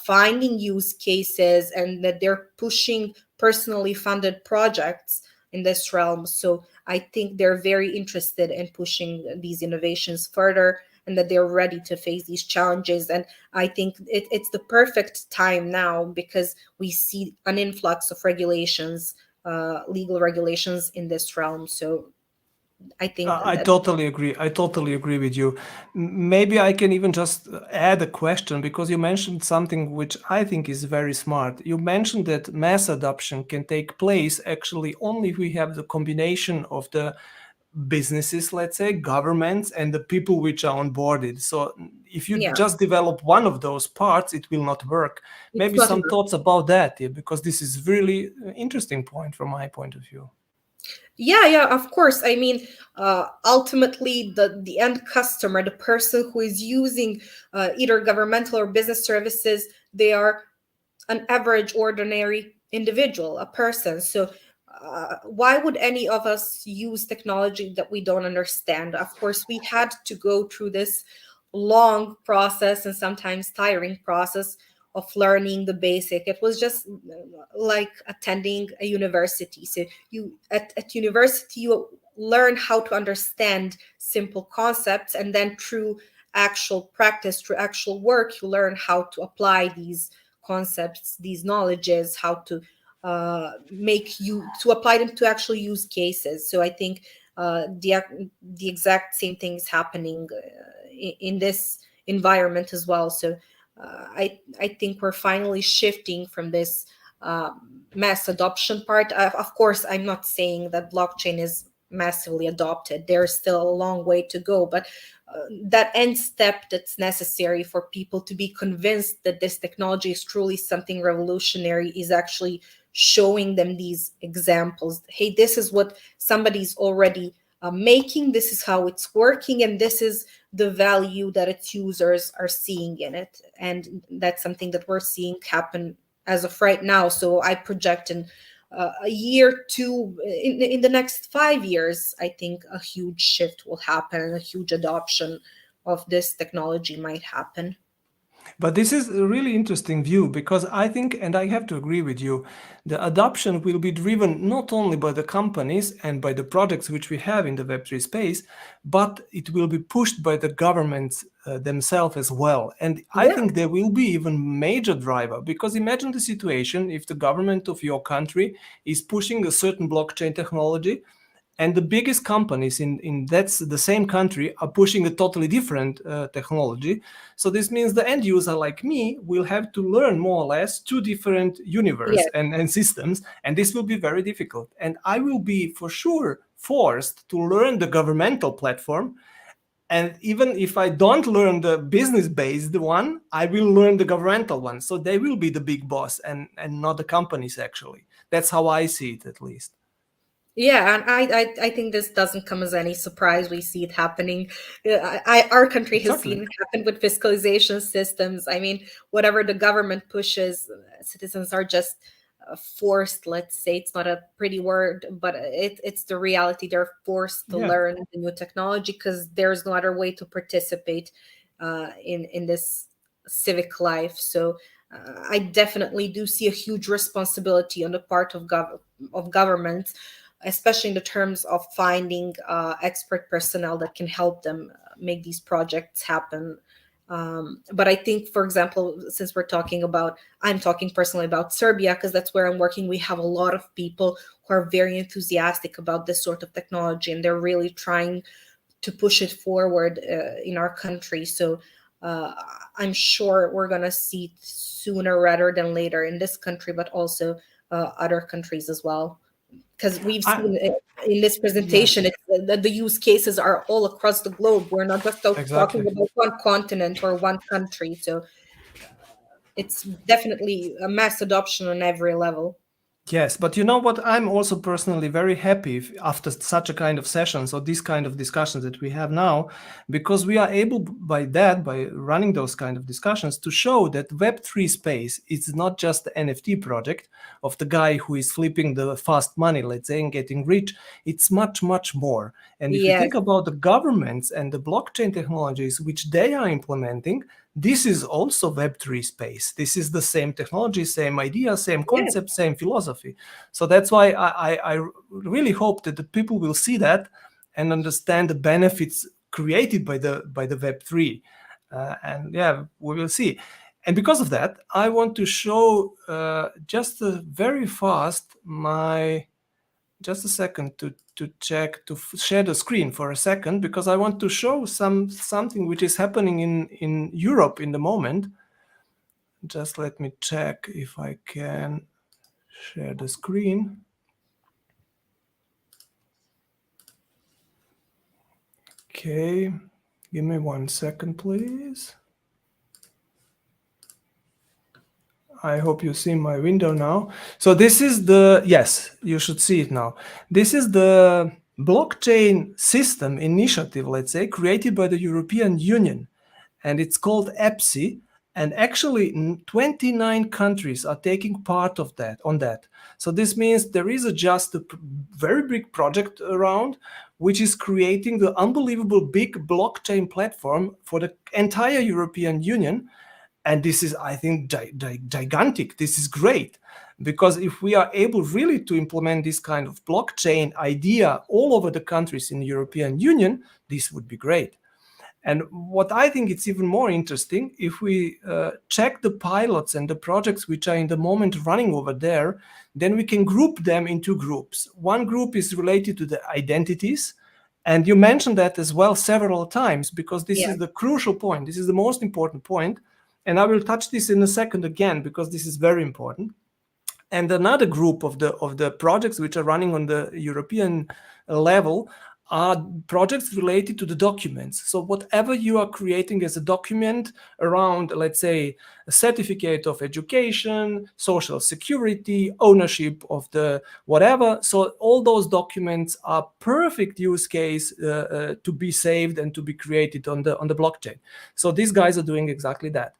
finding use cases, and that they're pushing personally funded projects in this realm. So I think they're very interested in pushing these innovations further, and that they're ready to face these challenges. And I think it's the perfect time now because we see an influx of regulations, legal regulations in this realm. So I think I that, totally agree. I totally agree with you. Maybe I can even just add a question because you mentioned something which I think is very smart. You mentioned that mass adoption can take place actually only if we have the combination of the businesses, let's say, governments, and the people which are onboarded. So if you Yeah, just develop one of those parts, it will not work. it's Maybe not some enough. thoughts about that, yeah, because this is really interesting point from my point of view. Yeah, yeah, of course. I mean, ultimately, the end customer, the person who is using either governmental or business services, they are an average, ordinary individual, a person. So, why would any of us use technology that we don't understand? Of course, we had to go through this long process and sometimes tiring process of learning the basic. It was just like attending a university. So you at university you learn how to understand simple concepts, and then through actual practice, through actual work, you learn how to apply these concepts, these knowledges, how to make you to apply them to actual use cases. So I think the exact same thing is happening in this environment as well. So I think we're finally shifting from this mass adoption part. Of course, I'm not saying that blockchain is massively adopted. There's still a long way to go, but that end step that's necessary for people to be convinced that this technology is truly something revolutionary is actually showing them these examples. Hey, this is what somebody's already making, this is how it's working, and this is the value that its users are seeing in it. And that's something that we're seeing happen as of right now. So I project in a year, two, in the next 5 years, I think a huge shift will happen and a huge adoption of this technology might happen. But this is a really interesting view because I think, and I have to agree with you, the adoption will be driven not only by the companies and by the products which we have in the Web3 space, but it will be pushed by the governments themselves as well. And I Yeah, think there will be even major driver because imagine the situation if the government of your country is pushing a certain blockchain technology and the biggest companies in that's the same country are pushing a totally different technology. So this means the end user like me will have to learn more or less two different universe yeah, and systems, and this will be very difficult, and I will be for sure forced to learn the governmental platform. And even if I don't learn the business based one, I will learn the governmental one, so they will be the big boss and not the companies. Actually, that's how I see it, at least. yeah. And I think this doesn't come as any surprise. We see it happening. Our country has Exactly. seen it happen with fiscalization systems. I mean, whatever the government pushes, citizens are just forced. Let's say it's not a pretty word, but it's the reality. They're forced to Yeah. learn the new technology because there's no other way to participate in this civic life. So I definitely do see a huge responsibility on the part of government, especially in the terms of finding expert personnel that can help them make these projects happen. But I think, for example, since I'm talking personally about Serbia because that's where I'm working. We have a lot of people who are very enthusiastic about this sort of technology, and they're really trying to push it forward in our country. So uh, I'm sure we're going to see it sooner rather than later in this country, but also other countries as well. Because we've I, seen it in this presentation, yes, the use cases are all across the globe. We're not just talking exactly. about one continent or one country. So it's definitely a mass adoption on every level. Yes, but you know what? I'm also personally very happy after such a kind of sessions or this kind of discussions that we have now, because we are able by that, by running those kind of discussions, to show that Web3 space is not just the NFT project of the guy who is flipping the fast money, let's say, and getting rich. It's much, much more. And if you Yes, think about the governments and the blockchain technologies which they are implementing, this is also Web3 space. This is the same technology, same idea, same yes, concept, same philosophy. So that's why I really hope that the people will see that and understand the benefits created by the Web3. And yeah, we will see. And because of that, I want to show just very fast my just a second to check to share the screen for a second because I want to show something which is happening in Europe in the moment. Just let me check if I can share the screen. Okay, give me 1 second, please. I hope you see my window now. So this is the, yes, you should see it now. This is the blockchain system initiative, let's say, created by the European Union, and it's called EPSI. And actually, 29 countries are taking part of that on that. So this means there is just a very big project around, which is creating the unbelievable big blockchain platform for the entire European Union. And this is, I think, gigantic. This is great, because if we are able really to implement this kind of blockchain idea all over the countries in the European Union, this would be great. And what I think it's even more interesting, if we check the pilots and the projects which are in the moment running over there, then we can group them into groups. One group is related to the identities, and you mentioned that as well several times, because this Yeah. is the crucial point. This is the most important point. And I will touch this in a second again, because this is very important. And another group of the projects which are running on the European level are projects related to the documents. So whatever you are creating as a document around, let's say, a certificate of education, social security, ownership of the whatever. So all those documents are perfect use case to be saved and to be created on the blockchain. So these guys are doing exactly that.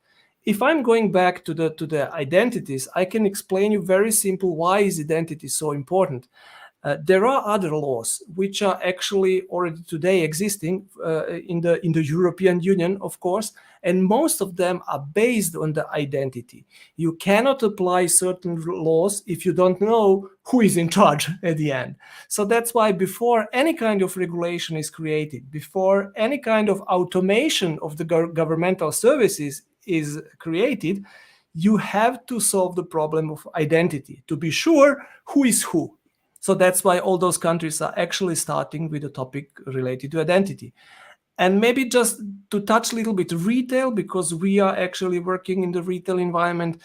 If I'm going back to the identities, I can explain you very simple why is identity so important. There are other laws which are actually already today existing in the European Union, of course, and most of them are based on the identity. You cannot apply certain laws if you don't know who is in charge at the end. So that's why before any kind of regulation is created, before any kind of automation of the governmental services is created, you have to solve the problem of identity to be sure who is who. So that's why all those countries are actually starting with a topic related to identity. And maybe just to touch a little bit retail, because we are actually working in the retail environment.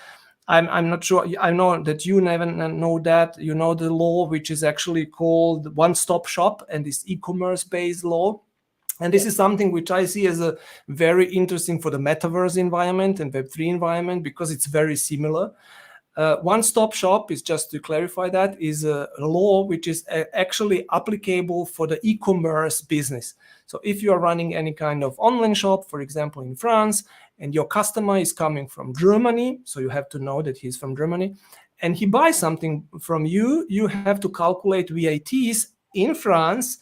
I'm not sure. I know that you never know that. You know the law, which is actually called one-stop shop, and this e-commerce based law. And this is something which I see as a very interesting for the metaverse environment and Web3 environment, because it's very similar. One-stop shop is, just to clarify, that is a law which is actually applicable for the e-commerce business. So if you are running any kind of online shop, for example, in France, and your customer is coming from Germany, so you have to know that he's from Germany, and he buys something from you, you have to calculate VATs in France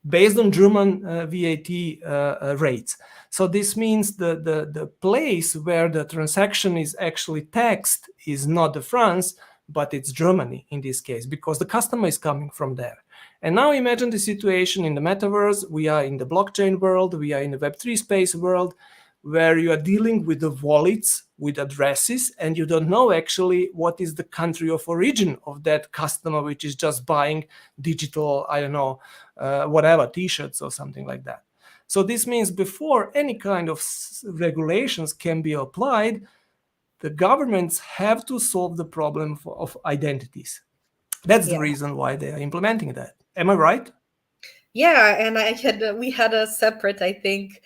based on German VAT rates. So this means the place where the transaction is actually taxed is not the France, but it's Germany in this case, because the customer is coming from there. And now imagine the situation in the metaverse. We are in the blockchain world, we are in the Web3 space world, where you are dealing with the wallets, with addresses, and you don't know actually what is the country of origin of that customer, which is just buying digital, I don't know, whatever, t-shirts or something like that. So this means before any kind of regulations can be applied, the governments have to solve the problem of identities. That's the reason why they are implementing that. Am I right? Yeah, and we had a separate, I think,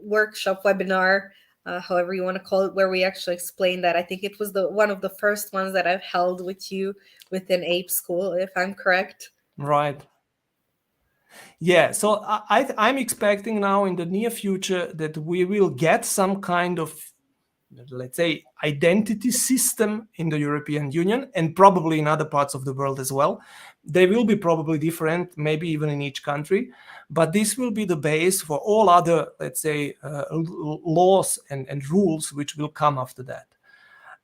workshop webinar, however you want to call it, where we actually explained that. I think it was the one of the first ones that I've held with you within Ape School, if I'm correct. Right. Yeah, so I'm expecting now in the near future that we will get some kind of, let's say, identity system in the European Union, and probably in other parts of the world as well. They will be probably different, maybe even in each country, but this will be the base for all other, let's say, laws and rules which will come after that.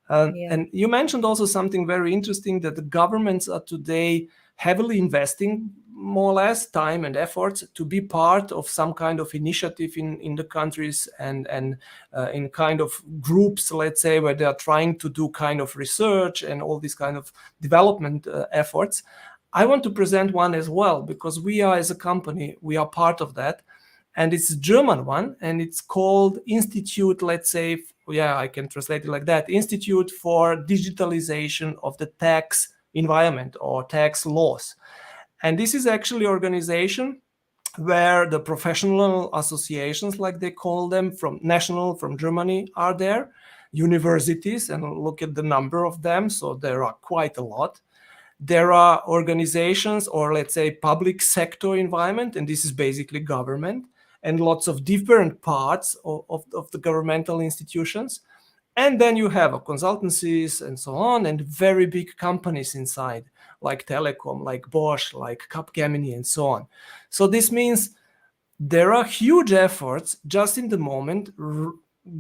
And you mentioned also something very interesting, that the governments are today heavily investing more or less time and efforts to be part of some kind of initiative in the countries and in kind of groups, let's say, where they are trying to do kind of research and all these kind of development efforts. I want to present one as well, because we are, as a company, we are part of that. And it's a German one, and it's called Institute, let's say, I can translate it like that, Institute for Digitalization of the Tax Environment or Tax Laws. And this is actually an organization where the professional associations, like they call them, from national, from Germany, are there, universities, and look at the number of them. So there are quite a lot. There are organizations, or let's say public sector environment, and this is basically government, and lots of different parts of the governmental institutions. And then you have consultancies and so on, and very big companies inside, like Telecom, like Bosch, like Capgemini, and so on. So this means there are huge efforts just in the moment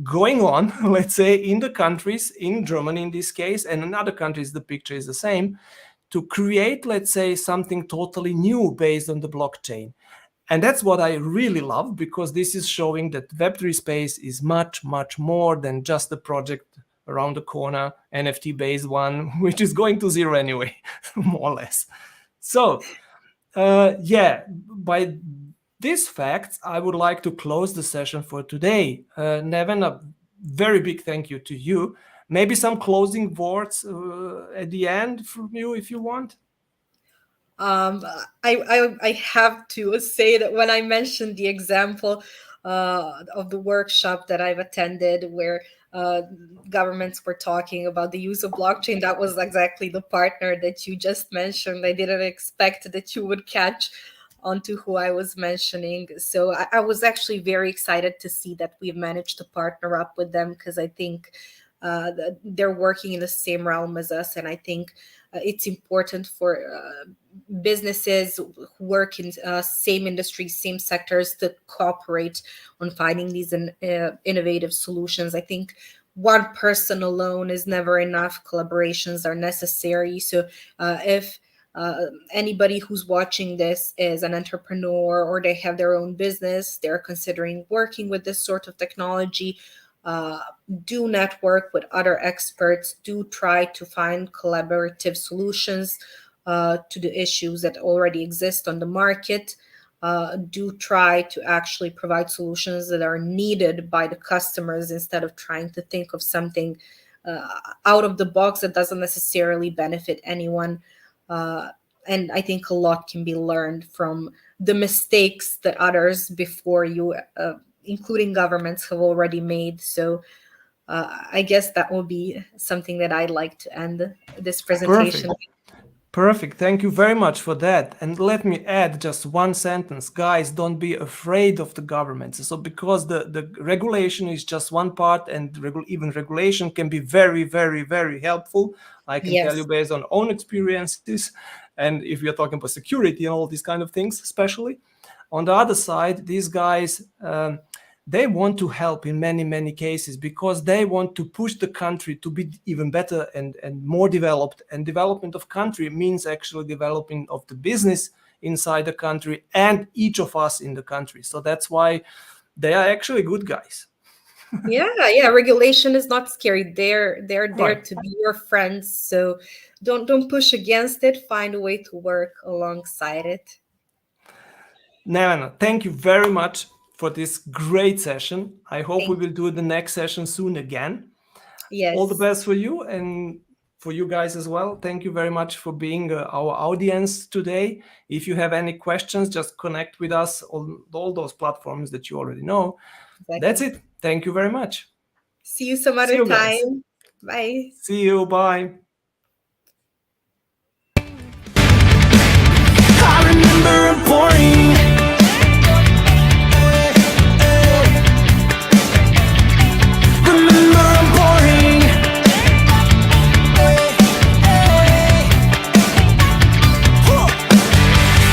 going on, let's say, in the countries, in Germany in this case, and in other countries, the picture is the same, to create, let's say, something totally new based on the blockchain. And that's what I really love, because this is showing that Web3 space is much, much more than just a project around the corner, NFT-based one, which is going to zero anyway, more or less. So, by these facts, I would like to close the session for today. Neven, a very big thank you to you. Maybe some closing words at the end from you, if you want. I have to say that when I mentioned the example of the workshop that I've attended, where governments were talking about the use of blockchain, that was exactly the partner that you just mentioned. I didn't expect that you would catch onto who I was mentioning. So I was actually very excited to see that we've managed to partner up with them, because I think they're working in the same realm as us. And I think it's important for businesses who work in same industries, same sectors, to cooperate on finding these innovative solutions. I think one person alone is never enough. Collaborations are necessary. So if anybody who's watching this is an entrepreneur, or they have their own business, they're considering working with this sort of technology, do network with other experts, do try to find collaborative solutions to the issues that already exist on the market. Do try to actually provide solutions that are needed by the customers, instead of trying to think of something out of the box that doesn't necessarily benefit anyone. And I think a lot can be learned from the mistakes that others before you, including governments, have already made. So I guess that will be something that I'd like to end this presentation. Perfect. Thank you very much for that. And let me add just one sentence. Guys, don't be afraid of the governments. So because the regulation is just one part, and even regulation can be very, very, very helpful. I can tell you based on own experiences. And if you're talking about security and all these kind of things, especially. On the other side, these guys, they want to help in many, many cases, because they want to push the country to be even better and more developed. And development of country means actually developing of the business inside the country and each of us in the country. So that's why they are actually good guys. Yeah. Regulation is not scary. They're there to be your friends. So don't push against it. Find a way to work alongside it. Nevena, thank you very much for this great session. I hope we will do the next session soon again. Yes. All the best for you, and for you guys as well. Thank you very much for being our audience today. If you have any questions, just connect with us on all those platforms that you already know. Exactly. That's it. Thank you very much. See you some other time. Bye. See you. Bye. I remember a boring. Remember I'm boring.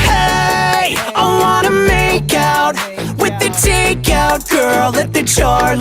Hey, I wanna make out with the takeout girl at the Charlie